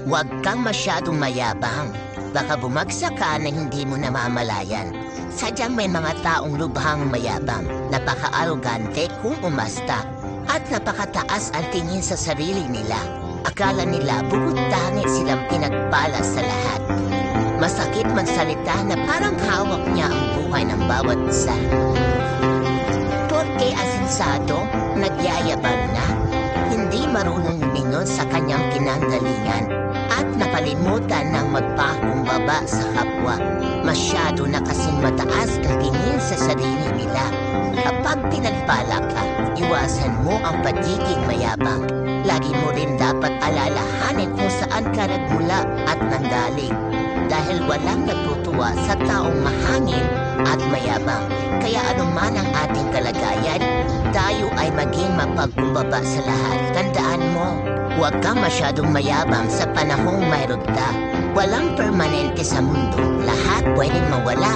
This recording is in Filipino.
Huwag kang masyadong mayabang. Baka bumagsak ka na hindi mo namamalayan. Sadyang may mga taong lubhang mayabang, napaka-arogante kung umasta, at napakataas ang tingin sa sarili nila. Akala nila bukod tangi silang pinagpala sa lahat. Masakit man salita na parang hawak niya ang buhay ng bawat isa. Porke asensado, nagyayabang na, hindi marunong lumingon sa kanyang kinanggalingan at nakalimutan ng magpakumbaba sa kapwa. Masyado na kasing mataas ang tingin sa sarili nila. Kapag pinagpala ka, iwasan mo ang pagiging mayabang. Lagi mo rin dapat alalahanin kung saan ka nagmula at nanggaling. Dahil walang natutuwa sa taong mahangin at mayabang. Kaya anuman ang ating kalagayan, tayo ay maging mapagkumbaba sa lahat. Tandaan mo, huwag kang masyadong mayabang sa panahong mayroon ka. Walang permanente sa mundo. Lahat pwedeng mawala